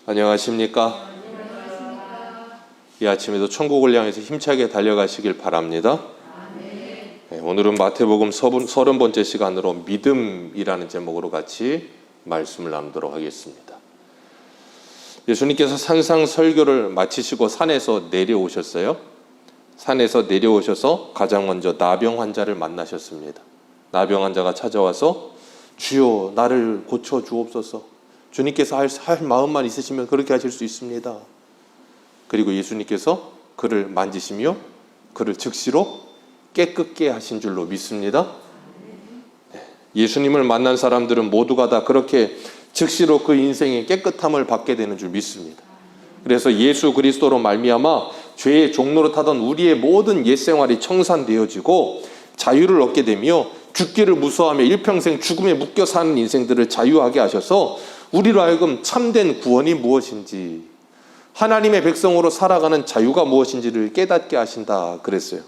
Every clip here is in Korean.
안녕하십니까? 이 아침에도 천국을 향해서 힘차게 달려가시길 바랍니다. 네, 오늘은 마태복음 30번째 시간으로 믿음이라는 제목으로 같이 말씀을 나누도록 하겠습니다. 예수님께서 산상 설교를 마치시고 산에서 내려오셨어요. 산에서 내려오셔서 가장 먼저 나병 환자를 만나셨습니다. 나병 환자가 찾아와서 주여 나를 고쳐 주옵소서. 주님께서 할 마음만 있으시면 그렇게 하실 수 있습니다. 그리고 예수님께서 그를 만지시며 그를 즉시로 깨끗게 하신 줄로 믿습니다. 예수님을 만난 사람들은 모두가 다 그렇게 즉시로 그 인생의 깨끗함을 받게 되는 줄 믿습니다. 그래서 예수 그리스도로 말미암아 죄의 종로로 타던 우리의 모든 옛생활이 청산되어지고 자유를 얻게 되며 죽기를 무서워하며 일평생 죽음에 묶여 사는 인생들을 자유하게 하셔서 우리로 하여금 참된 구원이 무엇인지, 하나님의 백성으로 살아가는 자유가 무엇인지를 깨닫게 하신다 그랬어요.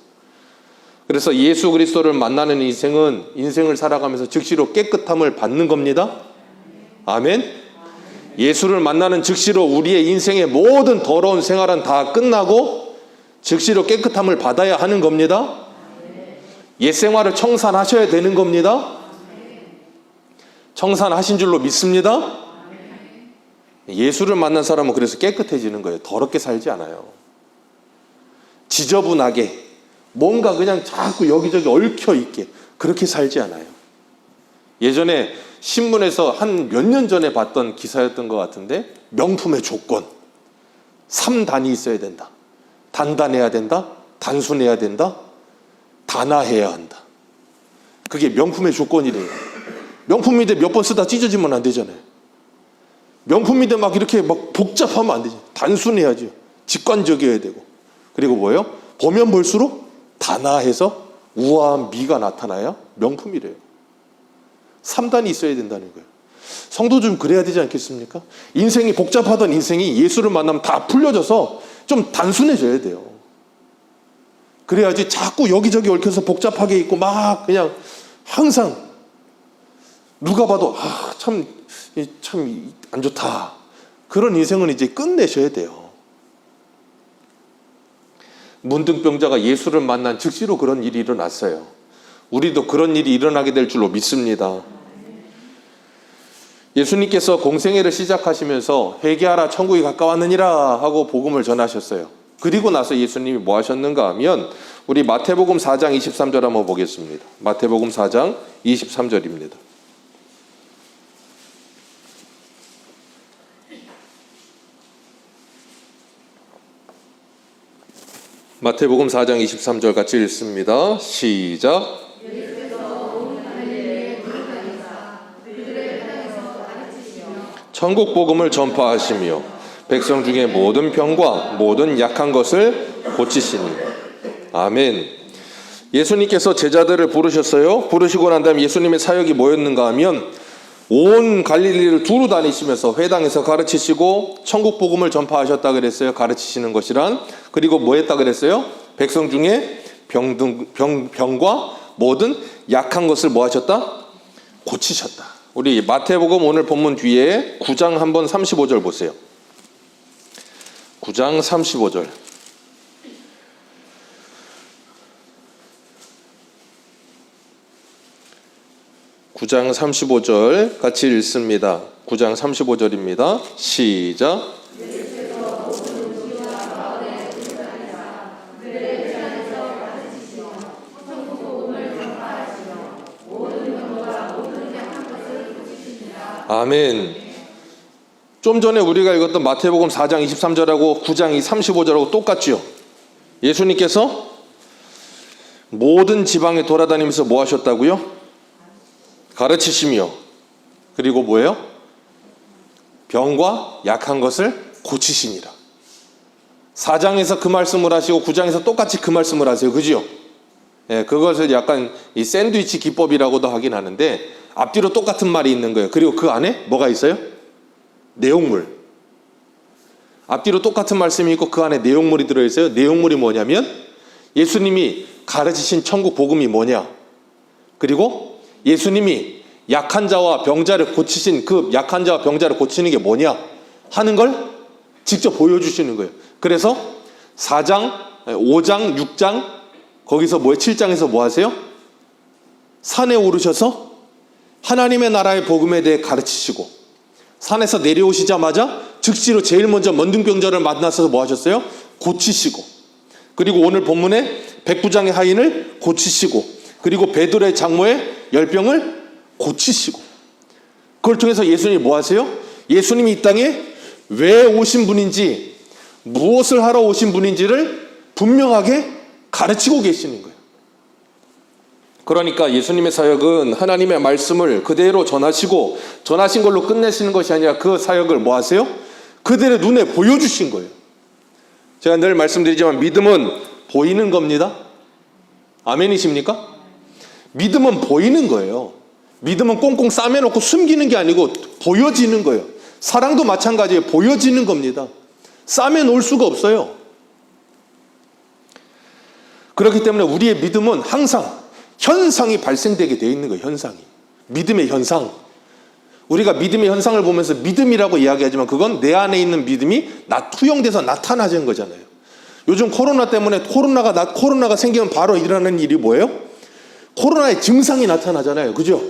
그래서 예수 그리스도를 만나는 인생은 인생을 살아가면서 즉시로 깨끗함을 받는 겁니다. 아멘. 예수를 만나는 즉시로 우리의 인생의 모든 더러운 생활은 다 끝나고 즉시로 깨끗함을 받아야 하는 겁니다. 옛 생활을 청산하셔야 되는 겁니다. 청산하신 줄로 믿습니다. 예수를 만난 사람은 그래서 깨끗해지는 거예요. 더럽게 살지 않아요. 지저분하게 뭔가 그냥 자꾸 여기저기 얽혀있게 그렇게 살지 않아요. 예전에 신문에서 한 몇 년 전에 봤던 기사였던 것 같은데, 명품의 조건 3단이 있어야 된다. 단단해야 된다. 단순해야 된다. 단아해야 한다. 그게 명품의 조건이래요. 명품인데 몇 번 쓰다 찢어지면 안 되잖아요. 명품인데 막 이렇게 막 복잡하면 안 되죠. 단순해야죠. 직관적이어야 되고. 그리고 뭐예요? 보면 볼수록 단아해서 우아한 미가 나타나야 명품이래요. 3단이 있어야 된다는 거예요. 성도 좀 그래야 되지 않겠습니까? 인생이 복잡하던 인생이 예수를 만나면 다 풀려져서 좀 단순해져야 돼요. 그래야지 자꾸 여기저기 얽혀서 복잡하게 있고 막 그냥 항상 누가 봐도 참 안 좋다. 그런 인생은 이제 끝내셔야 돼요. 문둥병자가 예수를 만난 즉시로 그런 일이 일어났어요. 우리도 그런 일이 일어나게 될 줄로 믿습니다. 예수님께서 공생애를 시작하시면서 회개하라 천국이 가까웠느니라 하고 복음을 전하셨어요. 그리고 나서 예수님이 뭐 하셨는가 하면 우리 마태복음 4장 23절 한번 보겠습니다. 마태복음 4장 23절입니다. 마태복음 4장 23절 같이 읽습니다. 시작. 천국 복음을 전파하시며 백성 중에 모든 병과 모든 약한 것을 고치시니. 아멘. 예수님께서 제자들을 부르셨어요. 부르시고 난 다음에 예수님의 사역이 뭐였는가 하면 온 갈릴리를 두루 다니시면서 회당에서 가르치시고 천국 복음을 전파하셨다 그랬어요. 가르치시는 것이란. 그리고 뭐 했다 그랬어요? 백성 중에 병과 모든 약한 것을 뭐 하셨다? 고치셨다. 우리 마태복음 오늘 본문 뒤에 9장 한번 35절 보세요. 9장 35절. (9장 35절) 같이 읽습니다. 9장 35절입니다. 시작. 아멘. 좀 전에 우리가 읽었던 마태복음 4장 23절하고 9장 35절하고 똑같죠. 예수님께서 모든 지방에 돌아다니면서 뭐 하셨다고요? 가르치시며, 그리고 뭐예요? 병과 약한 것을 고치시니라. 4장에서 그 말씀을 하시고 9장에서 똑같이 그 말씀을 하세요. 그죠? 예, 그것을 약간 이 샌드위치 기법이라고도 하긴 하는데 앞뒤로 똑같은 말이 있는 거예요. 그리고 그 안에 뭐가 있어요? 내용물. 앞뒤로 똑같은 말씀이 있고 그 안에 내용물이 들어있어요. 내용물이 뭐냐면 예수님이 가르치신 천국 복음이 뭐냐, 그리고 예수님이 약한 자와 병자를 고치신 그 약한 자와 병자를 고치는 게 뭐냐, 하는 걸 직접 보여주시는 거예요. 그래서 4장, 5장, 6장, 거기서 7장에서 뭐 하세요? 산에 오르셔서 하나님의 나라의 복음에 대해 가르치시고, 산에서 내려오시자마자 즉시로 제일 먼저 먼둥병자를 만나서 뭐 하셨어요? 고치시고, 그리고 오늘 본문에 백부장의 하인을 고치시고, 그리고 베드로의 장모의 열병을 고치시고, 그걸 통해서 예수님이 뭐 하세요? 예수님이 이 땅에 왜 오신 분인지, 무엇을 하러 오신 분인지를 분명하게 가르치고 계시는 거예요. 그러니까 예수님의 사역은 하나님의 말씀을 그대로 전하시고, 전하신 걸로 끝내시는 것이 아니라 그 사역을 뭐 하세요? 그들의 눈에 보여주신 거예요. 제가 늘 말씀드리지만 믿음은 보이는 겁니다. 아멘이십니까? 믿음은 보이는 거예요. 믿음은 꽁꽁 싸매놓고 숨기는 게 아니고 보여지는 거예요. 사랑도 마찬가지예요. 보여지는 겁니다. 싸매놓을 수가 없어요. 그렇기 때문에 우리의 믿음은 항상 현상이 발생되게 되어 있는 거예요. 현상이. 믿음의 현상. 우리가 믿음의 현상을 보면서 믿음이라고 이야기하지만 그건 내 안에 있는 믿음이 투영돼서 나타나는 거잖아요. 요즘 코로나 때문에 코로나가 생기면 바로 일어나는 일이 뭐예요? 코로나의 증상이 나타나잖아요. 그죠?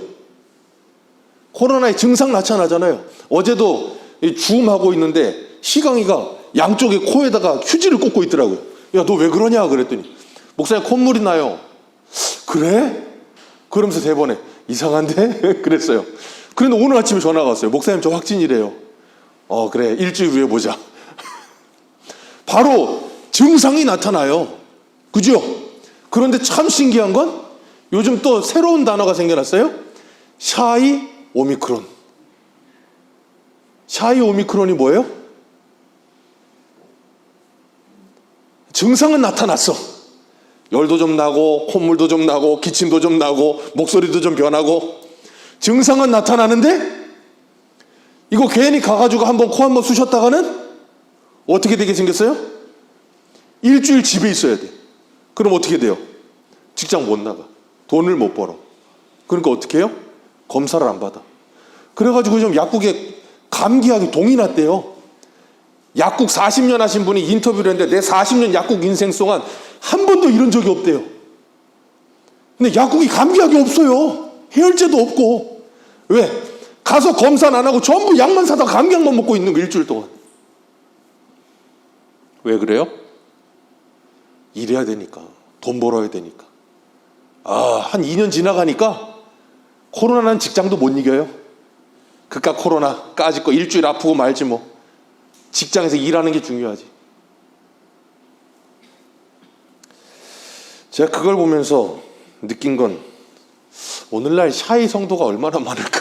코로나의 증상 나타나잖아요. 어제도 주음하고 있는데 희강이가 양쪽에 코에다가 휴지를 꽂고 있더라고요. 야, 너 왜 그러냐 그랬더니 목사님 콧물이 나요. 그래? 그러면서 대번에 이상한데? 그랬어요. 그런데 오늘 아침에 전화가 왔어요. 목사님 저 확진이래요. 그래 일주일 후에 보자. 바로 증상이 나타나요. 그죠? 그런데 참 신기한 건 요즘 또 새로운 단어가 생겨났어요. 샤이 오미크론. 샤이 오미크론이 뭐예요? 증상은 나타났어. 열도 좀 나고 콧물도 좀 나고 기침도 좀 나고 목소리도 좀 변하고 증상은 나타나는데 이거 괜히 가가지고 한번 코 한번 쑤셨다가는 어떻게 되게 생겼어요? 일주일 집에 있어야 돼. 그럼 어떻게 돼요? 직장 못 나가. 돈을 못 벌어. 그러니까 어떻게 해요? 검사를 안 받아. 그래가지고 좀 약국에 감기약이 동이 났대요. 약국 40년 하신 분이 인터뷰를 했는데 내 40년 약국 인생 동안 한 번도 이런 적이 없대요. 근데 약국이 감기약이 없어요. 해열제도 없고. 왜? 가서 검사는 안 하고 전부 약만 사다 감기약만 먹고 있는 거 일주일 동안. 왜 그래요? 일해야 되니까. 돈 벌어야 되니까. 한 2년 지나가니까 코로나는 직장도 못 이겨요. 그깟 코로나 까짓 거 일주일 아프고 말지 뭐. 직장에서 일하는 게 중요하지. 제가 그걸 보면서 느낀 건 오늘날 샤이 성도가 얼마나 많을까.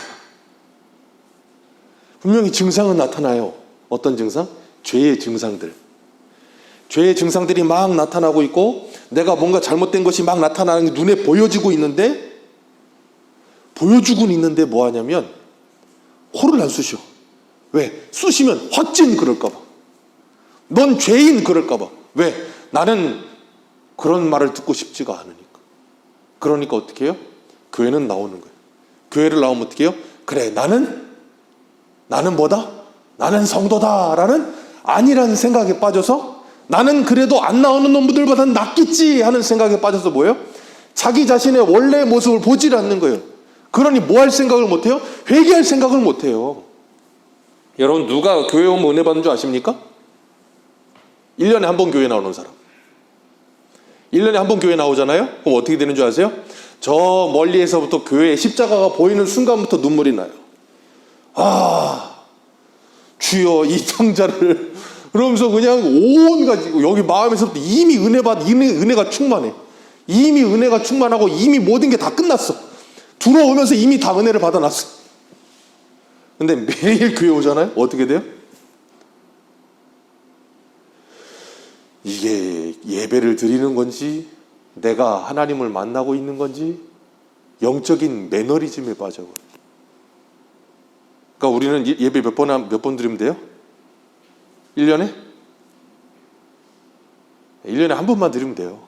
분명히 증상은 나타나요. 어떤 증상? 죄의 증상들. 죄의 증상들이 막 나타나고 있고 내가 뭔가 잘못된 것이 막 나타나는 게 눈에 보여주고 있는데 뭐 하냐면 코를 안 쑤셔. 왜? 쑤시면 확진 그럴까 봐. 넌 죄인 그럴까 봐. 왜? 나는 그런 말을 듣고 싶지가 않으니까. 그러니까 어떻게 해요? 교회는 나오는 거예요. 교회를 나오면 어떻게 해요? 그래 나는 뭐다? 나는 성도다라는 아니라는 생각에 빠져서 나는 그래도 안 나오는 놈들보다는 낫겠지 하는 생각에 빠져서 뭐예요? 자기 자신의 원래 모습을 보질 않는 거예요. 그러니 뭐 할 생각을 못해요? 회개할 생각을 못해요. 여러분 누가 교회 오면 은혜 받는 줄 아십니까? 1년에 한 번 교회 나오는 사람. 1년에 한 번 교회 나오잖아요? 그럼 어떻게 되는 줄 아세요? 저 멀리에서부터 교회의 십자가가 보이는 순간부터 눈물이 나요. 주여 이 상자를 그러면서 그냥 온갖 여기 마음에서부터 이미 은혜가 충만해. 이미 은혜가 충만하고 이미 모든 게 다 끝났어. 들어오면서 이미 다 은혜를 받아놨어. 근데 매일 교회 오잖아요? 어떻게 돼요? 이게 예배를 드리는 건지 내가 하나님을 만나고 있는 건지 영적인 매너리즘에 빠져버려요. 그러니까 우리는 예배 몇 번 드리면 돼요? 1년에? 1년에 한 번만 드리면 돼요.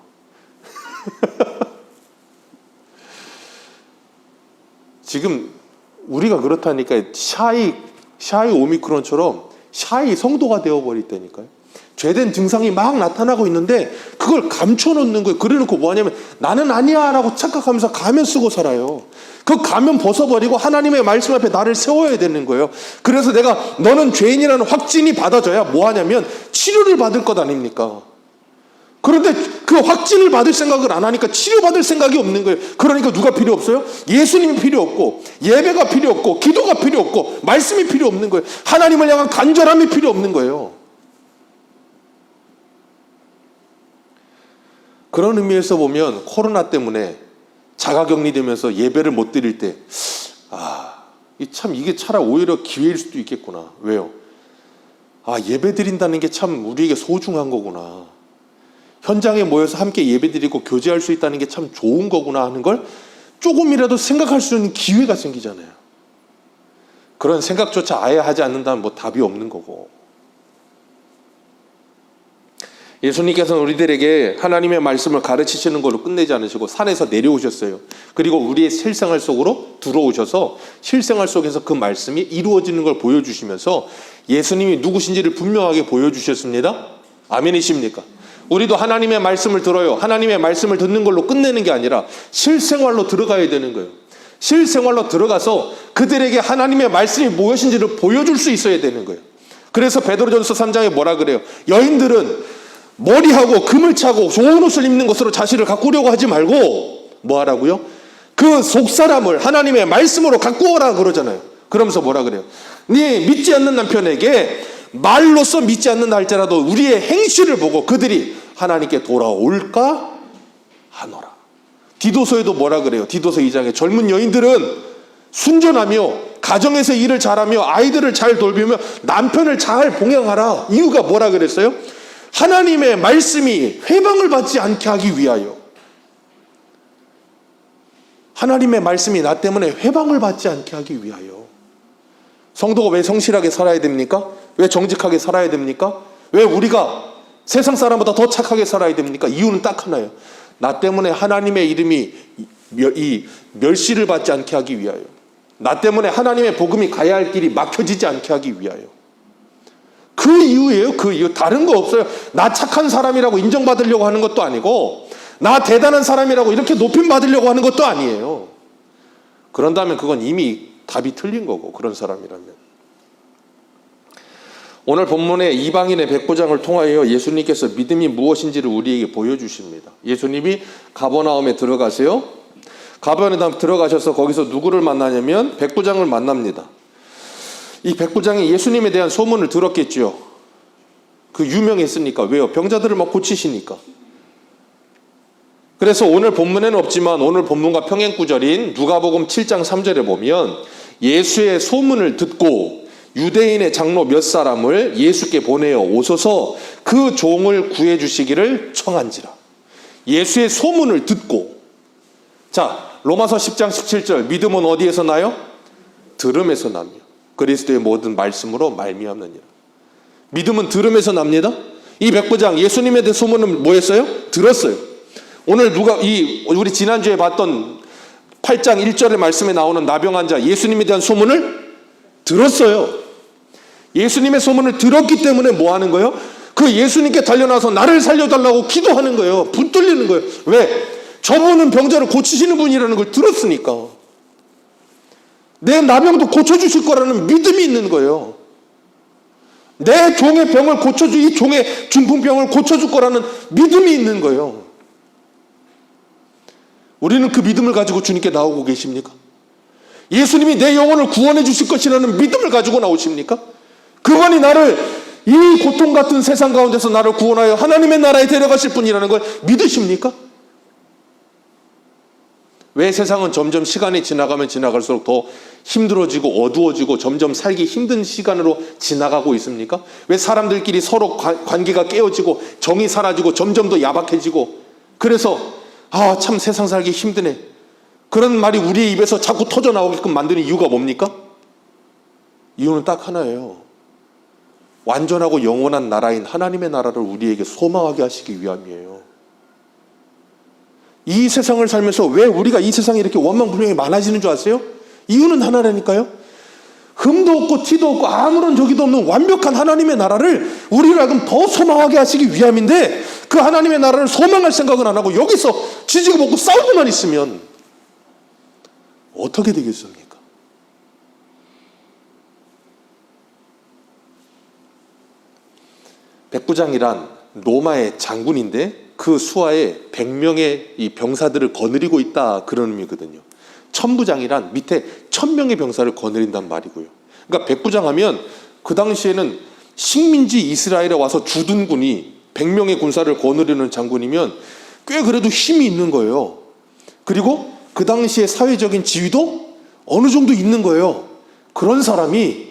지금 우리가 그렇다니까 샤이 오미크론처럼 샤이 성도가 되어버렸다니까요. 죄된 증상이 막 나타나고 있는데 그걸 감춰놓는 거예요. 그래놓고 뭐하냐면 나는 아니야 라고 착각하면서 가면 쓰고 살아요. 그 가면 벗어버리고 하나님의 말씀 앞에 나를 세워야 되는 거예요. 그래서 내가 너는 죄인이라는 확진이 받아져야 뭐하냐면 치료를 받을 것 아닙니까? 그런데 그 확진을 받을 생각을 안 하니까 치료받을 생각이 없는 거예요. 그러니까 누가 필요 없어요? 예수님이 필요 없고 예배가 필요 없고 기도가 필요 없고 말씀이 필요 없는 거예요. 하나님을 향한 간절함이 필요 없는 거예요. 그런 의미에서 보면 코로나 때문에 자가격리되면서 예배를 못 드릴 때 참 이게 차라리 오히려 기회일 수도 있겠구나. 왜요? 예배 드린다는 게 참 우리에게 소중한 거구나. 현장에 모여서 함께 예배드리고 교제할 수 있다는 게 참 좋은 거구나 하는 걸 조금이라도 생각할 수 있는 기회가 생기잖아요. 그런 생각조차 아예 하지 않는다면 뭐 답이 없는 거고. 예수님께서는 우리들에게 하나님의 말씀을 가르치시는 걸로 끝내지 않으시고 산에서 내려오셨어요. 그리고 우리의 실생활 속으로 들어오셔서 실생활 속에서 그 말씀이 이루어지는 걸 보여주시면서 예수님이 누구신지를 분명하게 보여주셨습니다. 아멘이십니까? 우리도 하나님의 말씀을 들어요. 하나님의 말씀을 듣는 걸로 끝내는 게 아니라 실생활로 들어가야 되는 거예요. 실생활로 들어가서 그들에게 하나님의 말씀이 무엇인지를 보여줄 수 있어야 되는 거예요. 그래서 베드로전서 3장에 뭐라 그래요? 여인들은 머리하고 금을 차고 좋은 옷을 입는 것으로 자신을 가꾸려고 하지 말고 뭐 하라고요? 그 속사람을 하나님의 말씀으로 가꾸어라 그러잖아요. 그러면서 뭐라 그래요? 네 믿지 않는 남편에게 말로써 믿지 않는다 할지라도 우리의 행실을 보고 그들이 하나님께 돌아올까 하노라. 디도서에도 뭐라 그래요? 디도서 2장에 젊은 여인들은 순전하며 가정에서 일을 잘하며 아이들을 잘 돌보며 남편을 잘 봉양하라. 이유가 뭐라 그랬어요? 하나님의 말씀이 회방을 받지 않게 하기 위하여. 하나님의 말씀이 나 때문에 회방을 받지 않게 하기 위하여. 성도가 왜 성실하게 살아야 됩니까? 왜 정직하게 살아야 됩니까? 왜 우리가 세상 사람보다 더 착하게 살아야 됩니까? 이유는 딱 하나예요. 나 때문에 하나님의 이름이 멸시를 받지 않게 하기 위하여. 나 때문에 하나님의 복음이 가야 할 길이 막혀지지 않게 하기 위하여. 그 이유예요. 그 이유. 다른 거 없어요. 나 착한 사람이라고 인정받으려고 하는 것도 아니고 나 대단한 사람이라고 이렇게 높임 받으려고 하는 것도 아니에요. 그런다면 그건 이미 답이 틀린 거고, 그런 사람이라면. 오늘 본문의 이방인의 백부장을 통하여 예수님께서 믿음이 무엇인지를 우리에게 보여주십니다. 예수님이 가버나움에 들어가세요. 가버나움 들어가셔서 거기서 누구를 만나냐면 백부장을 만납니다. 이 백부장이 예수님에 대한 소문을 들었겠죠. 그 유명했으니까. 왜요? 병자들을 막 고치시니까. 그래서 오늘 본문에는 없지만 오늘 본문과 평행구절인 누가복음 7장 3절에 보면 예수의 소문을 듣고 유대인의 장로 몇 사람을 예수께 보내어 오소서 그 종을 구해 주시기를 청한지라. 예수의 소문을 듣고. 자, 로마서 10장 17절 믿음은 어디에서 나요? 들음에서 나며 그리스도의 모든 말씀으로 말미암느니라. 믿음은 들음에서 납니다. 이 백부장 예수님에 대한 소문은 뭐였어요? 들었어요. 오늘 우리 지난주에 봤던 8장 1절의 말씀에 나오는 나병 환자 예수님에 대한 소문을 들었어요. 예수님의 소문을 들었기 때문에 뭐 하는 거예요? 그 예수님께 달려나서 나를 살려달라고 기도하는 거예요. 붙들리는 거예요. 왜? 저분은 병자를 고치시는 분이라는 걸 들었으니까. 내 나병도 고쳐주실 거라는 믿음이 있는 거예요. 내 종의 병을 이 종의 중풍병을 고쳐줄 거라는 믿음이 있는 거예요. 우리는 그 믿음을 가지고 주님께 나오고 계십니까? 예수님이 내 영혼을 구원해 주실 것이라는 믿음을 가지고 나오십니까? 그분이 나를 이 고통 같은 세상 가운데서 나를 구원하여 하나님의 나라에 데려가실 분이라는 걸 믿으십니까? 왜 세상은 점점 시간이 지나가면 지나갈수록 더 힘들어지고 어두워지고 점점 살기 힘든 시간으로 지나가고 있습니까? 왜 사람들끼리 서로 관계가 깨어지고 정이 사라지고 점점 더 야박해지고, 그래서 참 세상 살기 힘드네, 그런 말이 우리의 입에서 자꾸 터져 나오게끔 만드는 이유가 뭡니까? 이유는 딱 하나예요. 완전하고 영원한 나라인 하나님의 나라를 우리에게 소망하게 하시기 위함이에요. 이 세상을 살면서 왜 우리가 이 세상에 이렇게 원망불명이 많아지는 줄 아세요? 이유는 하나라니까요. 금도 없고 티도 없고 아무런 저기도 없는 완벽한 하나님의 나라를 우리를 하여금 더 소망하게 하시기 위함인데, 그 하나님의 나라를 소망할 생각은 안 하고 여기서 지지고 볶고 싸우고만 있으면 어떻게 되겠습니까? 백부장이란 로마의 장군인데 그 수하에 100명의 이 병사들을 거느리고 있다, 그런 의미거든요. 천부장이란 밑에 1000명의 병사를 거느린단 말이고요. 그러니까 백부장 하면 그 당시에는 식민지 이스라엘에 와서 주둔군이 100명의 군사를 거느리는 장군이면 꽤 그래도 힘이 있는 거예요. 그리고 그 당시의 사회적인 지위도 어느 정도 있는 거예요. 그런 사람이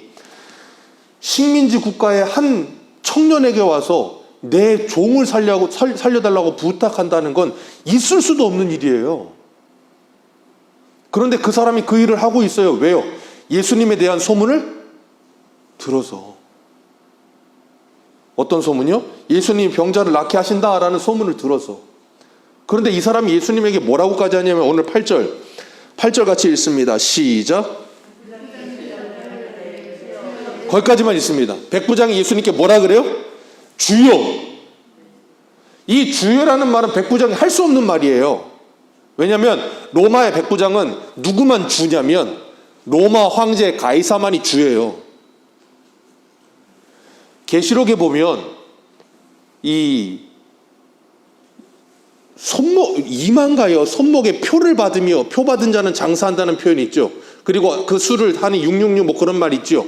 식민지 국가의 한 청년에게 와서 내 종을 살려달라고 부탁한다는 건 있을 수도 없는 일이에요. 그런데 그 사람이 그 일을 하고 있어요. 왜요? 예수님에 대한 소문을 들어서. 어떤 소문이요? 예수님이 병자를 낫게 하신다라는 소문을 들어서. 그런데 이 사람이 예수님에게 뭐라고까지 하냐면 오늘 8절 같이 읽습니다. 시작. 거기까지만 있습니다. 백부장이 예수님께 뭐라 그래요? 주여. 이 주여라는 말은 백부장이 할 수 없는 말이에요. 왜냐하면 로마의 백부장은 누구만 주냐면 로마 황제 가이사만이 주예요. 계시록에 보면 이 이만가요 손목에 표를 받으며 표 받은 자는 장사한다는 표현이 있죠. 그리고 그 수를 하니 666 뭐 그런 말 있죠.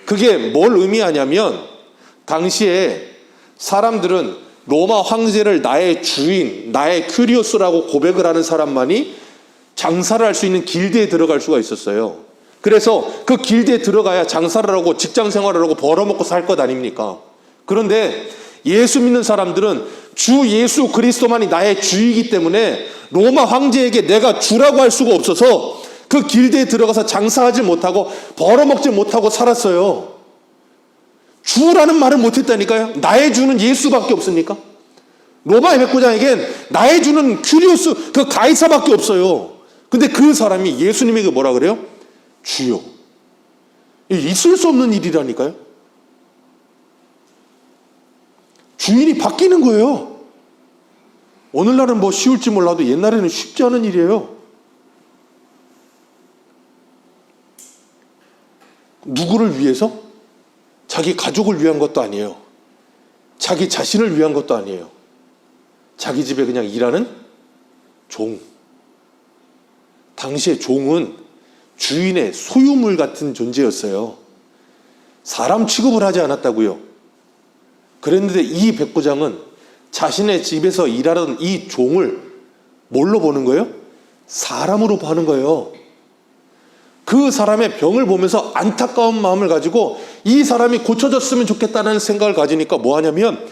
그게 뭘 의미하냐면 당시에 사람들은 로마 황제를 나의 주인, 나의 큐리오스라고 고백을 하는 사람만이 장사를 할 수 있는 길드에 들어갈 수가 있었어요. 그래서 그 길드에 들어가야 장사를 하고 직장 생활을 하고 벌어먹고 살 것 아닙니까? 그런데 예수 믿는 사람들은 주 예수 그리스도만이 나의 주이기 때문에 로마 황제에게 내가 주라고 할 수가 없어서 그 길드에 들어가서 장사하지 못하고 벌어먹지 못하고 살았어요. 주라는 말을 못했다니까요. 나의 주는 예수밖에 없습니까? 로마의 백부장에겐 나의 주는 큐리오스 그 가이사밖에 없어요. 근데 그 사람이 예수님에게 뭐라 그래요? 주요. 있을 수 없는 일이라니까요. 주인이 바뀌는 거예요. 오늘날은 뭐 쉬울지 몰라도 옛날에는 쉽지 않은 일이에요. 누구를 위해서? 자기 가족을 위한 것도 아니에요. 자기 자신을 위한 것도 아니에요. 자기 집에 그냥 일하는 종. 당시에 종은 주인의 소유물 같은 존재였어요. 사람 취급을 하지 않았다고요. 그랬는데 이 백부장은 자신의 집에서 일하던 이 종을 뭘로 보는 거예요? 사람으로 보는 거예요. 그 사람의 병을 보면서 안타까운 마음을 가지고 이 사람이 고쳐졌으면 좋겠다는 생각을 가지니까 뭐 하냐면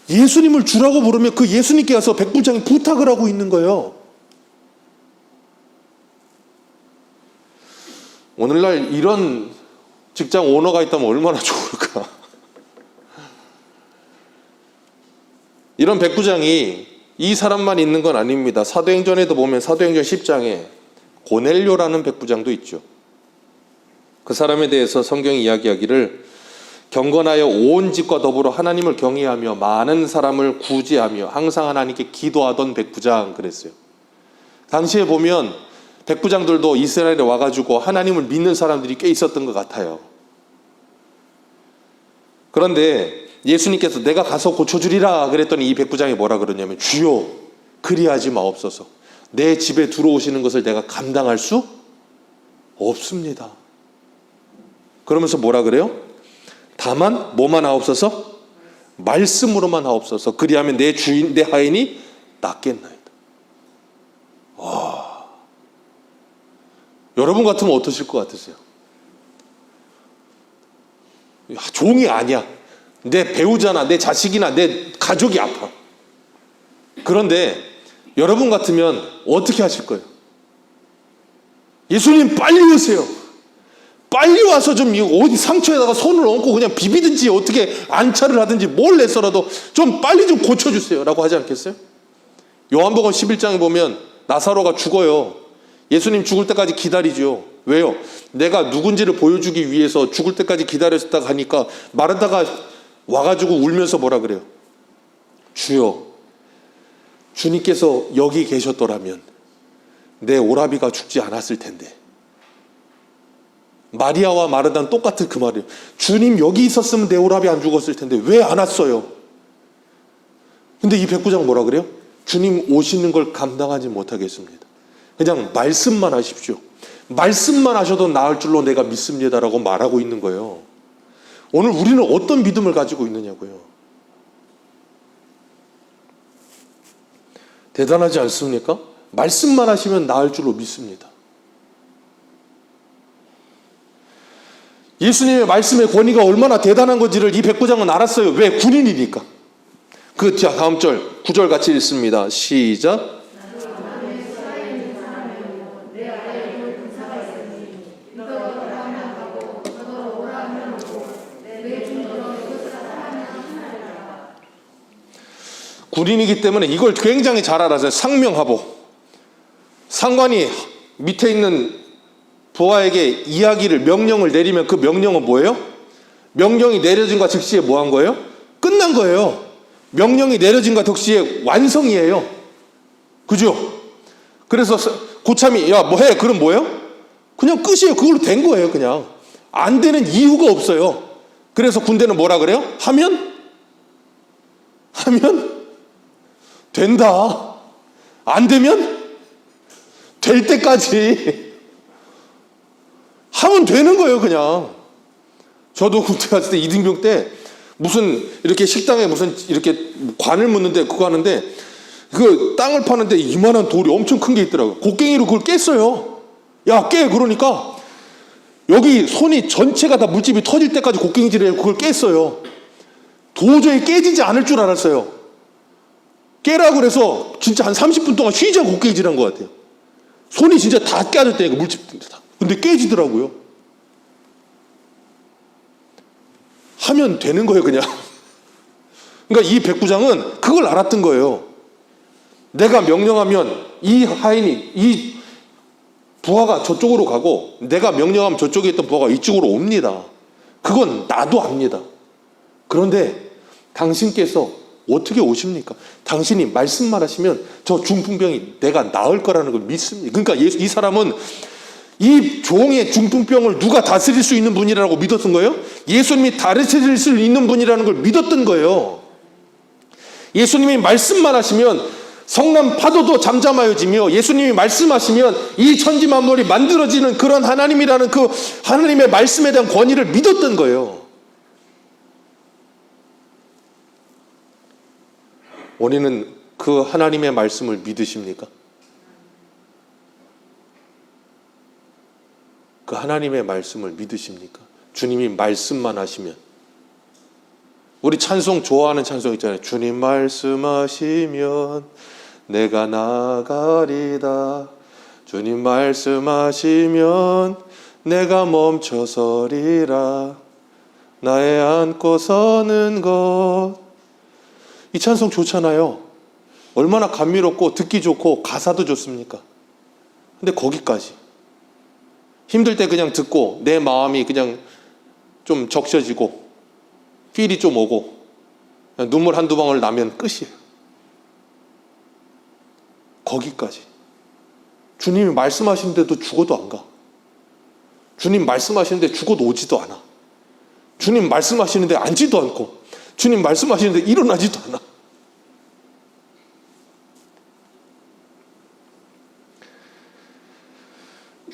예수님을 주라고 부르면 그 예수님께 가서 백부장이 부탁을 하고 있는 거예요. 오늘날 이런 직장 오너가 있다면 얼마나 좋을까. 이런 백부장이 이 사람만 있는 건 아닙니다. 사도행전에도 보면 사도행전 10장에 고넬료라는 백부장도 있죠. 그 사람에 대해서 성경이 이야기하기를 경건하여 온 집과 더불어 하나님을 경외하며 많은 사람을 구제하며 항상 하나님께 기도하던 백부장 그랬어요. 당시에 보면 백부장들도 이스라엘에 와가지고 하나님을 믿는 사람들이 꽤 있었던 것 같아요. 그런데 예수님께서 내가 가서 고쳐주리라 그랬더니 이 백부장이 뭐라 그러냐면 주여 그리하지 마옵소서. 내 집에 들어오시는 것을 내가 감당할 수 없습니다. 그러면서 뭐라 그래요? 다만 뭐만 하옵소서? 말씀으로만 하옵소서. 그리하면 내 주인 내 하인이 낫겠나이다. 와. 여러분 같으면 어떠실 것 같으세요? 종이 아니야. 내 배우자나 내 자식이나 내 가족이 아파. 그런데 여러분 같으면 어떻게 하실 거예요? 예수님 빨리 오세요. 빨리 와서 좀 어디 상처에다가 손을 얹고 그냥 비비든지 어떻게 안차를 하든지 뭘 해서라도 좀 빨리 좀 고쳐주세요 라고 하지 않겠어요? 요한복음 11장에 보면 나사로가 죽어요. 예수님 죽을 때까지 기다리죠. 왜요? 내가 누군지를 보여주기 위해서 죽을 때까지 기다렸다가 하니까 마르다가 와가지고 울면서 뭐라 그래요? 주여, 주님께서 여기 계셨더라면 내 오라비가 죽지 않았을 텐데. 마리아와 마르다는 똑같은 그 말이에요. 주님 여기 있었으면 내 오라비 안 죽었을 텐데 왜 안 왔어요? 근데 이 백부장 뭐라 그래요? 주님 오시는 걸 감당하지 못하겠습니다. 그냥 말씀만 하십시오. 말씀만 하셔도 나을 줄로 내가 믿습니다라고 말하고 있는 거예요. 오늘 우리는 어떤 믿음을 가지고 있느냐고요. 대단하지 않습니까? 말씀만 하시면 나을 줄로 믿습니다. 예수님의 말씀의 권위가 얼마나 대단한 건지를 이 백부장은 알았어요. 왜? 군인이니까. 자, 다음 절 9절 같이 읽습니다. 시작. 군인이기 때문에 이걸 굉장히 잘 알아서요. 상명하복. 상관이 밑에 있는 부하에게 이야기를, 명령을 내리면 그 명령은 뭐예요? 명령이 내려진과 즉시에 뭐 한 거예요? 끝난 거예요. 명령이 내려진과 즉시에 완성이에요. 그죠? 그래서 고참이 야, 뭐 해? 그럼 뭐예요? 그냥 끝이에요. 그걸로 된 거예요. 그냥 안 되는 이유가 없어요. 그래서 군대는 뭐라 그래요? 하면 된다. 안 되면 될 때까지 하면 되는 거예요. 그냥 저도 군대 갔을 때 이등병 때 무슨 이렇게 식당에 무슨 이렇게 관을 묻는데 그거 하는데 그 땅을 파는데 이만한 돌이 엄청 큰 게 있더라고요. 곡괭이로 그걸 깼어요. 야, 깨. 그러니까 여기 손이 전체가 다 물집이 터질 때까지 곡괭이질에 그걸 깼어요. 도저히 깨지지 않을 줄 알았어요. 깨라고 그래서 진짜 한 30분 동안 쉬지 않고 곡괭이질한 것 같아요. 손이 진짜 다 깨졌다니까, 물집 다. 근데 깨지더라고요. 하면 되는 거예요, 그냥. 그러니까 이 백부장은 그걸 알았던 거예요. 내가 명령하면 이 하인이, 이 부하가 저쪽으로 가고 내가 명령하면 저쪽에 있던 부하가 이쪽으로 옵니다. 그건 나도 압니다. 그런데 당신께서 어떻게 오십니까? 당신이 말씀만 하시면 저 중풍병이 내가 나을 거라는 걸 믿습니다. 그러니까 이 사람은 이 종의 중풍병을 누가 다스릴 수 있는 분이라고 믿었던 거예요? 예수님이 다스릴 수 있는 분이라는 걸 믿었던 거예요. 예수님이 말씀만 하시면 성난 파도도 잠잠하여지며 예수님이 말씀하시면 이 천지 만물이 만들어지는 그런 하나님이라는 그 하나님의 말씀에 대한 권위를 믿었던 거예요. 우리는 그 하나님의 말씀을 믿으십니까? 그 하나님의 말씀을 믿으십니까? 주님이 말씀만 하시면. 우리 찬송 좋아하는 찬송 있잖아요. 주님 말씀하시면 내가 나가리다. 주님 말씀하시면 내가 멈춰서리라. 나의 안고 서는 것. 이 찬송 좋잖아요. 얼마나 감미롭고 듣기 좋고 가사도 좋습니까? 근데 거기까지. 힘들 때 그냥 듣고 내 마음이 그냥 좀 적셔지고 필이 좀 오고 눈물 한두 방울 나면 끝이에요. 거기까지. 주님이 말씀하시는데도 죽어도 안 가. 주님 말씀하시는데 죽어도 오지도 않아. 주님 말씀하시는데 앉지도 않고 주님 말씀하시는데 일어나지도 않아.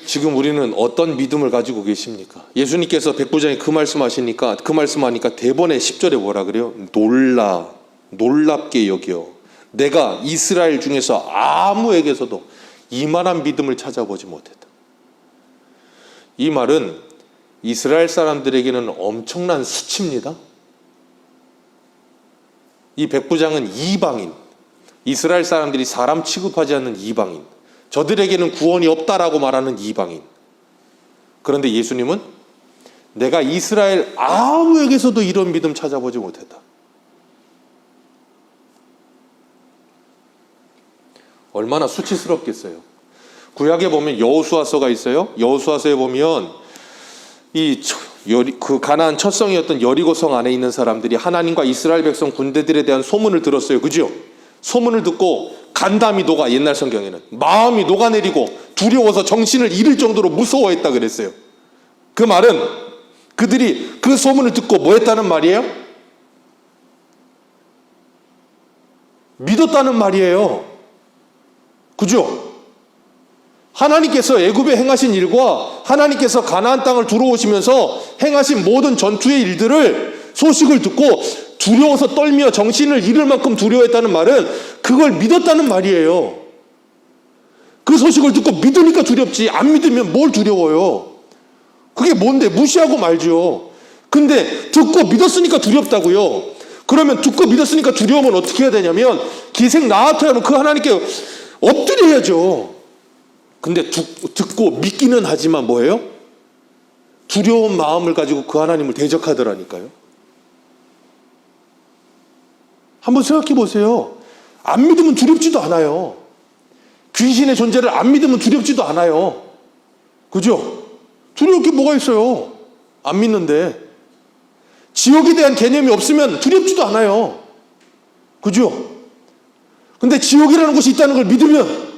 지금 우리는 어떤 믿음을 가지고 계십니까? 예수님께서 백부장이 그 말씀하시니까 그 말씀하니까 대번에 10절에 뭐라 그래요? 놀랍게 여겨 내가 이스라엘 중에서 아무에게서도 이만한 믿음을 찾아보지 못했다. 이 말은 이스라엘 사람들에게는 엄청난 수치입니다. 이 백부장은 이방인, 이스라엘 사람들이 사람 취급하지 않는 이방인, 저들에게는 구원이 없다라고 말하는 이방인. 그런데 예수님은 내가 이스라엘 아무에게서도 이런 믿음 찾아보지 못했다. 얼마나 수치스럽겠어요. 구약에 보면 여호수아서가 있어요. 여호수아서에 보면 그 가나안 첫성이었던 여리고성 안에 있는 사람들이 하나님과 이스라엘 백성 군대들에 대한 소문을 들었어요. 그죠? 소문을 듣고 간담이 녹아, 옛날 성경에는 마음이 녹아내리고 두려워서 정신을 잃을 정도로 무서워했다 그랬어요. 그 말은 그들이 그 소문을 듣고 뭐 했다는 말이에요? 믿었다는 말이에요. 그죠? 하나님께서 애굽에 행하신 일과 하나님께서 가나안 땅을 들어오시면서 행하신 모든 전투의 일들을 소식을 듣고 두려워서 떨며 정신을 잃을 만큼 두려워했다는 말은 그걸 믿었다는 말이에요. 그 소식을 듣고 믿으니까 두렵지, 안 믿으면 뭘 두려워요? 그게 뭔데? 무시하고 말죠. 근데 듣고 믿었으니까 두렵다고요. 그러면 듣고 믿었으니까 두려우면 어떻게 해야 되냐면 기생 나아토야는 그 하나님께 엎드려야죠. 근데 듣고 믿기는 하지만 뭐예요? 두려운 마음을 가지고 그 하나님을 대적하더라니까요. 한번 생각해 보세요. 안 믿으면 두렵지도 않아요. 귀신의 존재를 안 믿으면 두렵지도 않아요. 그죠? 두려울 게 뭐가 있어요? 안 믿는데. 지옥에 대한 개념이 없으면 두렵지도 않아요. 그죠? 근데 지옥이라는 곳이 있다는 걸 믿으면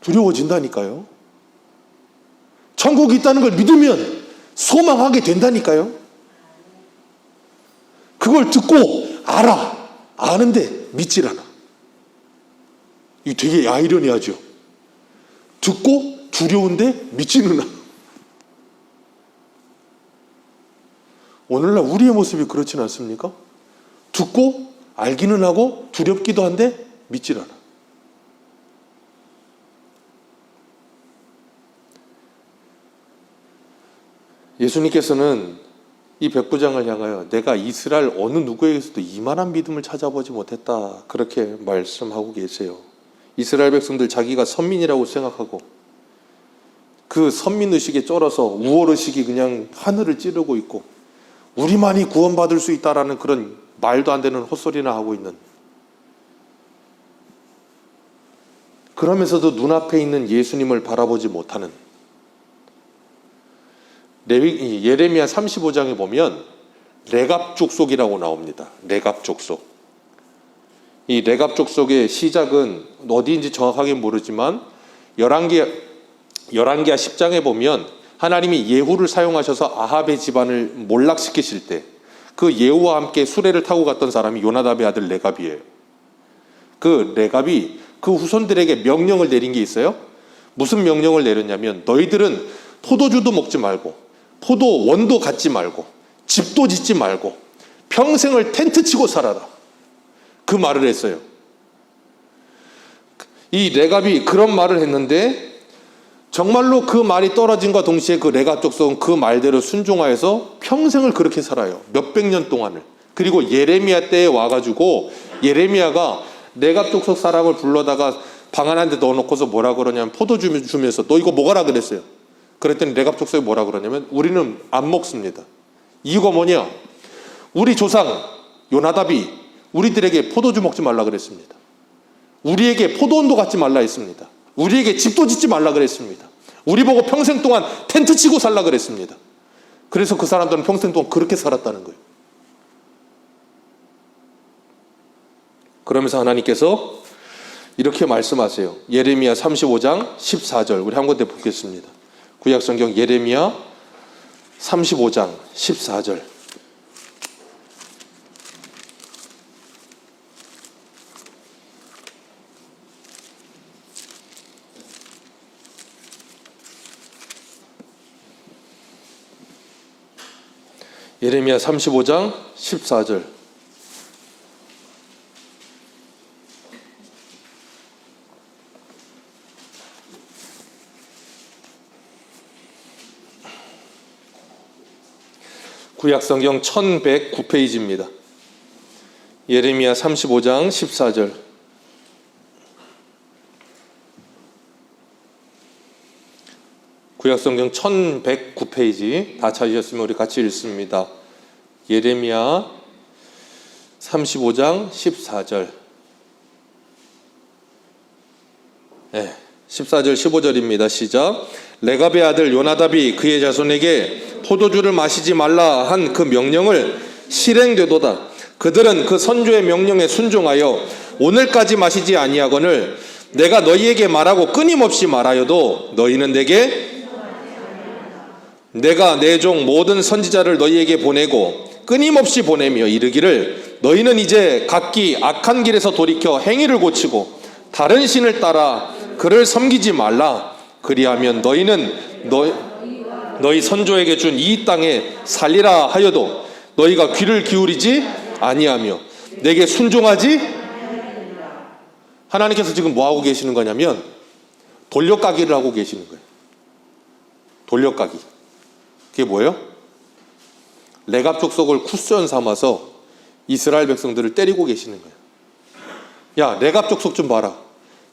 두려워진다니까요. 천국이 있다는 걸 믿으면 소망하게 된다니까요. 그걸 듣고 아는데 믿질 않아. 이게 되게 아이러니하죠. 듣고 두려운데 믿지는 않아. 오늘날 우리의 모습이 그렇진 않습니까? 듣고 알기는 하고 두렵기도 한데 믿질 않아. 예수님께서는 이 백부장을 향하여 내가 이스라엘 어느 누구에게서도 이만한 믿음을 찾아보지 못했다, 그렇게 말씀하고 계세요. 이스라엘 백성들 자기가 선민이라고 생각하고 그 선민의식에 쩔어서 우월의식이 그냥 하늘을 찌르고 있고 우리만이 구원받을 수 있다라는 그런 말도 안 되는 헛소리나 하고 있는, 그러면서도 눈앞에 있는 예수님을 바라보지 못하는, 예레미야 35장에 보면 레갑 족속이라고 나옵니다. 레갑 족속. 이 레갑 족속의 시작은 어디인지 정확하게 모르지만 열왕기하 10장에 보면 하나님이 예후를 사용하셔서 아합의 집안을 몰락시키실 때 그 예후와 함께 수레를 타고 갔던 사람이 요나답의 아들 레갑이에요. 그 레갑이 그 후손들에게 명령을 내린 게 있어요. 무슨 명령을 내렸냐면 너희들은 포도주도 먹지 말고 포도 원도 갖지 말고 집도 짓지 말고 평생을 텐트 치고 살아라, 그 말을 했어요. 이 레갑이 그런 말을 했는데 정말로 그 말이 떨어진과 동시에 그 레갑 족속은 그 말대로 순종하여서 평생을 그렇게 살아요. 몇백 년 동안을. 그리고 예레미야 때에 와가지고 예레미야가 레갑 족속 사람을 불러다가 방 하나 데 넣어놓고서 뭐라 그러냐면 포도주 주면서 너 이거 먹어라 그랬어요. 그랬더니 레갑 족속이 뭐라 그러냐면 우리는 안 먹습니다. 이유가 뭐냐? 우리 조상 요나답이 우리들에게 포도주 먹지 말라 그랬습니다. 우리에게 포도원도 갖지 말라 했습니다. 우리에게 집도 짓지 말라 그랬습니다. 우리 보고 평생 동안 텐트 치고 살라 그랬습니다. 그래서 그 사람들은 평생 동안 그렇게 살았다는 거예요. 그러면서 하나님께서 이렇게 말씀하세요. 예레미야 35장 14절 우리 한 군데 보겠습니다. 구약성경 예레미야 35장 14절. 예레미야 35장 14절. 구약성경 1109페이지입니다. 예레미야 35장 14절. 구약성경 1109페이지 다 찾으셨으면 우리 같이 읽습니다. 예레미야 35장 14절. 14절 15절입니다. 시작. 레갑의 아들 요나답이 그의 자손에게 포도주를 마시지 말라 한 그 명령을 실행되도다. 그들은 그 선조의 명령에 순종하여 오늘까지 마시지 아니하거늘 내가 너희에게 말하고 끊임없이 말하여도 너희는 내가 내 종 모든 선지자를 너희에게 보내고 끊임없이 보내며 이르기를 너희는 이제 각기 악한 길에서 돌이켜 행위를 고치고 다른 신을 따라 그를 섬기지 말라. 그리하면 너희는 너희 선조에게 준 이 땅에 살리라 하여도 너희가 귀를 기울이지 아니하며 내게 순종하지. 하나님께서 지금 뭐 하고 계시는 거냐면 돌려까기를 하고 계시는 거예요. 돌려까기. 그게 뭐예요? 레갑 족속을 쿠션 삼아서 이스라엘 백성들을 때리고 계시는 거예요. 야, 레갑 족속 좀 봐라.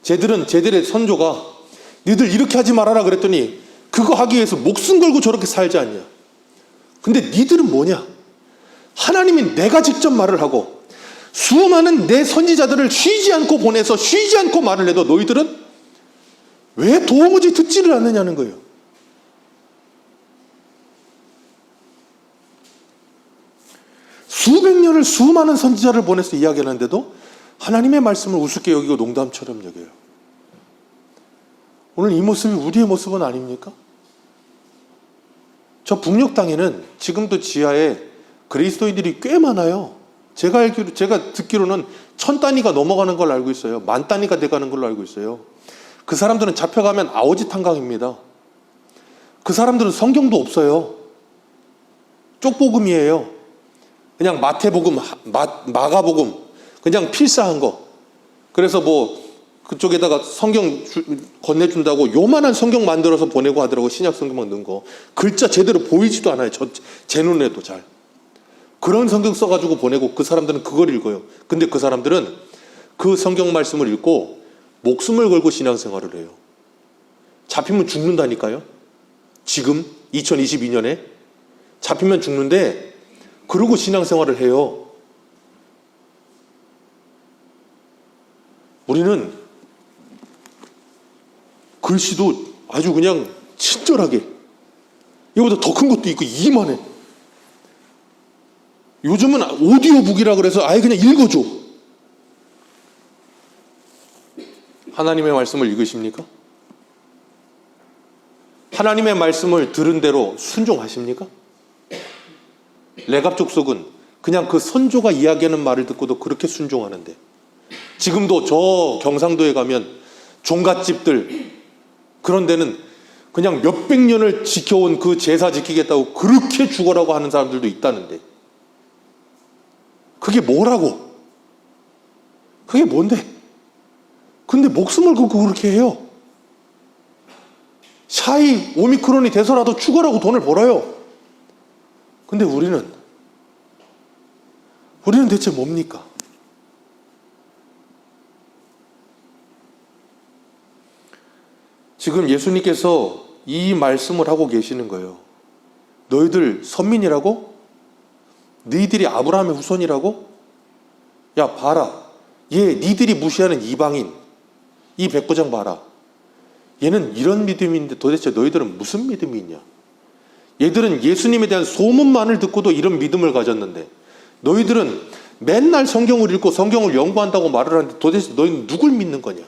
쟤들의 선조가 니들 이렇게 하지 말아라 그랬더니 그거 하기 위해서 목숨 걸고 저렇게 살지 않냐. 근데 니들은 뭐냐? 하나님이 내가 직접 말을 하고 수많은 내 선지자들을 쉬지 않고 보내서 쉬지 않고 말을 해도 너희들은 왜 도무지 듣지를 않느냐는 거예요. 수백 년을 수많은 선지자를 보내서 이야기하는데도 하나님의 말씀을 우습게 여기고 농담처럼 여겨요. 오늘 이 모습이 우리의 모습은 아닙니까? 저 북녘 땅에는 지금도 지하에 그리스도인들이 꽤 많아요. 제가 듣기로는 1000단위가 넘어가는 걸 알고 있어요. 10,000단위가 돼가는 걸로 알고 있어요. 그 사람들은 잡혀가면 아오지 탄광입니다. 그 사람들은 성경도 없어요. 쪽복음이에요. 그냥 마태복음, 마가복음, 그냥 필사한 거. 그래서 뭐 그쪽에다가 성경 건네준다고 요만한 성경 만들어서 보내고 하더라고. 신약 성경만 넣은 거. 글자 제대로 보이지도 않아요. 제 눈에도 잘. 그런 성경 써가지고 보내고 그 사람들은 그걸 읽어요. 근데 그 사람들은 그 성경 말씀을 읽고 목숨을 걸고 신앙생활을 해요. 잡히면 죽는다니까요. 지금 2022년에 잡히면 죽는데 그러고 신앙생활을 해요. 우리는 글씨도 아주 그냥 친절하게, 이거보다 더 큰 것도 있고 이만해. 요즘은 오디오북이라 그래서 아예 그냥 읽어줘. 하나님의 말씀을 읽으십니까? 하나님의 말씀을 들은 대로 순종하십니까? 레갑 족속은 그냥 그 선조가 이야기하는 말을 듣고도 그렇게 순종하는데, 지금도 저 경상도에 가면 종갓집들 그런 데는 그냥 몇백 년을 지켜온 그 제사 지키겠다고 그렇게 죽어라고 하는 사람들도 있다는데, 그게 뭐라고? 그게 뭔데? 근데 목숨을 걸고 그렇게 해요. 샤이 오미크론이 돼서라도 죽어라고 돈을 벌어요. 근데 우리는 대체 뭡니까? 지금 예수님께서 이 말씀을 하고 계시는 거예요. 너희들 선민이라고? 너희들이 아브라함의 후손이라고? 야, 봐라. 얘 니들이 무시하는 이방인, 이 백부장 봐라. 얘는 이런 믿음인데 도대체 너희들은 무슨 믿음이 있냐? 얘들은 예수님에 대한 소문만을 듣고도 이런 믿음을 가졌는데, 너희들은 맨날 성경을 읽고 성경을 연구한다고 말을 하는데 도대체 너희는 누굴 믿는 거냐?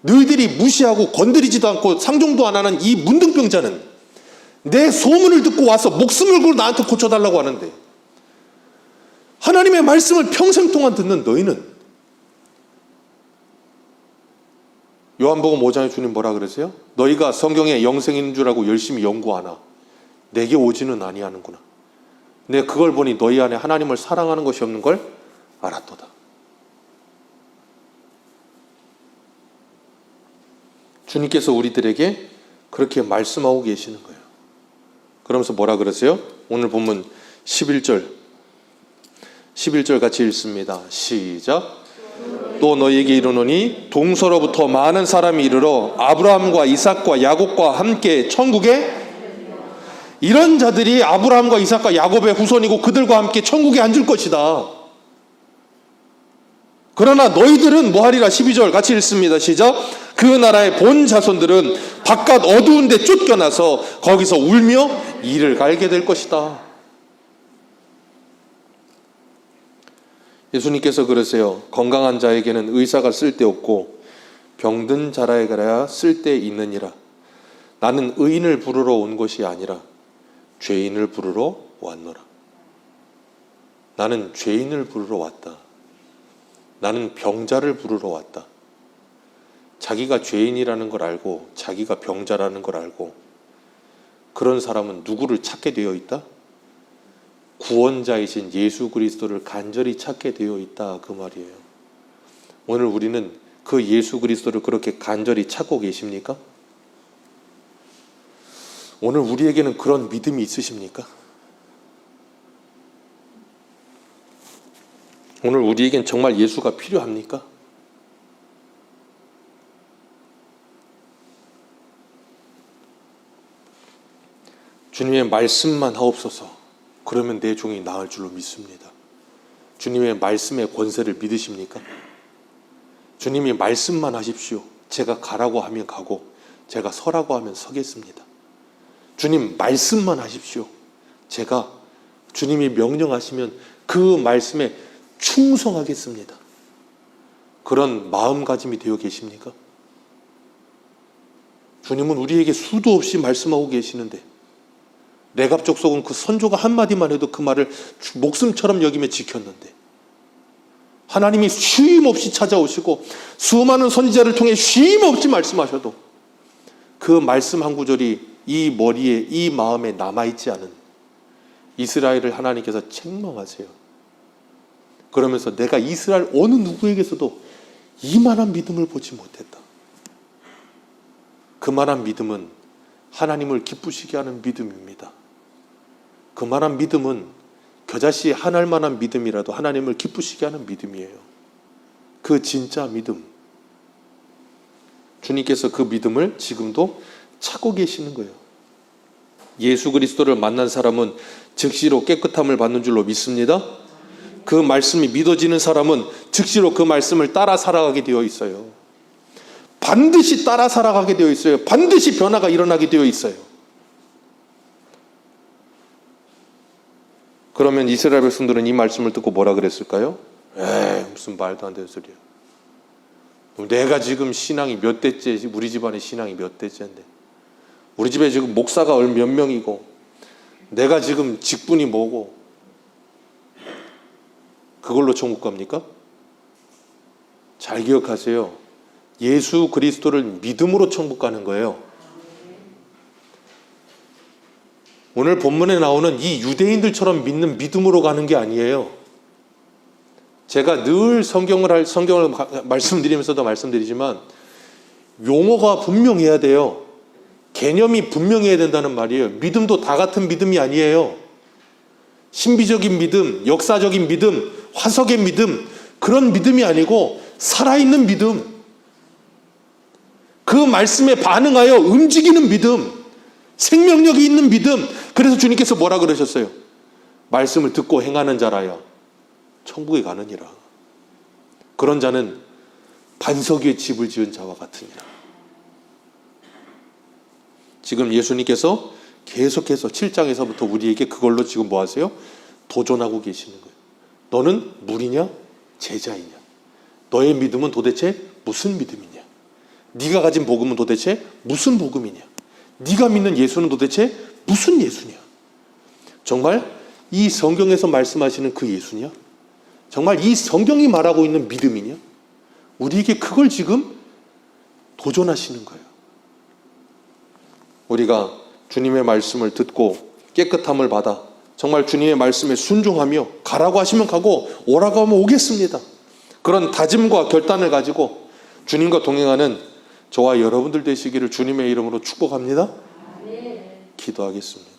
너희들이 무시하고 건드리지도 않고 상종도 안 하는 이 문둥병자는 내 소문을 듣고 와서 목숨을 걸고 나한테 고쳐달라고 하는데, 하나님의 말씀을 평생 동안 듣는 너희는, 요한복음 5장에 주님 뭐라 그러세요? 너희가 성경에 영생이 있는 줄 알고 열심히 연구하나 내게 오지는 아니하는구나. 내가 그걸 보니 너희 안에 하나님을 사랑하는 것이 없는 걸 알았도다. 주님께서 우리들에게 그렇게 말씀하고 계시는 거예요. 그러면서 뭐라 그러세요? 오늘 본문 11절 같이 읽습니다. 시작. 또 너희에게 이르노니 동서로부터 많은 사람이 이르러 아브라함과 이삭과 야곱과 함께 천국에, 이런 자들이 아브라함과 이삭과 야곱의 후손이고 그들과 함께 천국에 앉을 것이다. 그러나 너희들은 뭐하리라. 12절 같이 읽습니다. 시작. 그 나라의 본 자손들은 바깥 어두운 데 쫓겨나서 거기서 울며 이를 갈게 될 것이다. 예수님께서 그러세요. 건강한 자에게는 의사가 쓸데없고 병든 자라에게야 쓸데있느니라. 나는 의인을 부르러 온 것이 아니라 죄인을 부르러 왔노라. 나는 죄인을 부르러 왔다. 나는 병자를 부르러 왔다. 자기가 죄인이라는 걸 알고 자기가 병자라는 걸 알고 그런 사람은 누구를 찾게 되어 있다? 구원자이신 예수 그리스도를 간절히 찾게 되어 있다, 그 말이에요. 오늘 우리는 그 예수 그리스도를 그렇게 간절히 찾고 계십니까? 오늘 우리에게는 그런 믿음이 있으십니까? 오늘 우리에겐 정말 예수가 필요합니까? 주님의 말씀만 하옵소서. 그러면 내 종이 나을 줄로 믿습니다. 주님의 말씀의 권세를 믿으십니까? 주님이 말씀만 하십시오. 제가 가라고 하면 가고 제가 서라고 하면 서겠습니다. 주님 말씀만 하십시오. 제가 주님이 명령하시면 그 말씀에 충성하겠습니다. 그런 마음가짐이 되어 계십니까? 주님은 우리에게 수도 없이 말씀하고 계시는데 레갑 족속은 그 선조가 한마디만 해도 그 말을 목숨처럼 여기며 지켰는데 하나님이 쉼없이 찾아오시고 수많은 선지자를 통해 쉼없이 말씀하셔도 그 말씀 한 구절이 이 머리에 이 마음에 남아있지 않은 이스라엘을 하나님께서 책망하세요. 그러면서 내가 이스라엘 어느 누구에게서도 이만한 믿음을 보지 못했다. 그만한 믿음은 하나님을 기쁘시게 하는 믿음입니다. 그만한 믿음은 겨자씨 한 알만한 믿음이라도 하나님을 기쁘시게 하는 믿음이에요. 그 진짜 믿음. 주님께서 그 믿음을 지금도 찾고 계시는 거예요. 예수 그리스도를 만난 사람은 즉시로 깨끗함을 받는 줄로 믿습니다. 그 말씀이 믿어지는 사람은 즉시로 그 말씀을 따라 살아가게 되어 있어요. 반드시 따라 살아가게 되어 있어요. 반드시 변화가 일어나게 되어 있어요. 그러면 이스라엘 백성들은 이 말씀을 듣고 뭐라 그랬을까요? 에이, 무슨 말도 안 되는 소리야. 내가 지금 신앙이 몇 대째, 우리 집안의 신앙이 몇 대째인데 우리 집에 지금 목사가 몇 명이고 내가 지금 직분이 뭐고 그걸로 천국 갑니까? 잘 기억하세요. 예수 그리스도를 믿음으로 천국 가는 거예요. 오늘 본문에 나오는 이 유대인들처럼 믿는 믿음으로 가는 게 아니에요. 제가 늘 성경을 말씀드리면서도 말씀드리지만 용어가 분명해야 돼요. 개념이 분명해야 된다는 말이에요. 믿음도 다 같은 믿음이 아니에요. 신비적인 믿음, 역사적인 믿음, 화석의 믿음, 그런 믿음이 아니고 살아있는 믿음, 그 말씀에 반응하여 움직이는 믿음, 생명력이 있는 믿음. 그래서 주님께서 뭐라 그러셨어요? 말씀을 듣고 행하는 자라야 천국에 가느니라. 그런 자는 반석 위에 집을 지은 자와 같으니라. 지금 예수님께서 계속해서 7장에서부터 우리에게 그걸로 지금 뭐 하세요? 도전하고 계시는 거예요. 너는 무리냐? 제자이냐? 너의 믿음은 도대체 무슨 믿음이냐? 네가 가진 복음은 도대체 무슨 복음이냐? 네가 믿는 예수는 도대체 무슨 예수냐? 정말 이 성경에서 말씀하시는 그 예수냐? 정말 이 성경이 말하고 있는 믿음이냐? 우리에게 그걸 지금 도전하시는 거예요. 우리가 주님의 말씀을 듣고 깨끗함을 받아 정말 주님의 말씀에 순종하며 가라고 하시면 가고 오라고 하면 오겠습니다. 그런 다짐과 결단을 가지고 주님과 동행하는 저와 여러분들 되시기를 주님의 이름으로 축복합니다. 기도하겠습니다.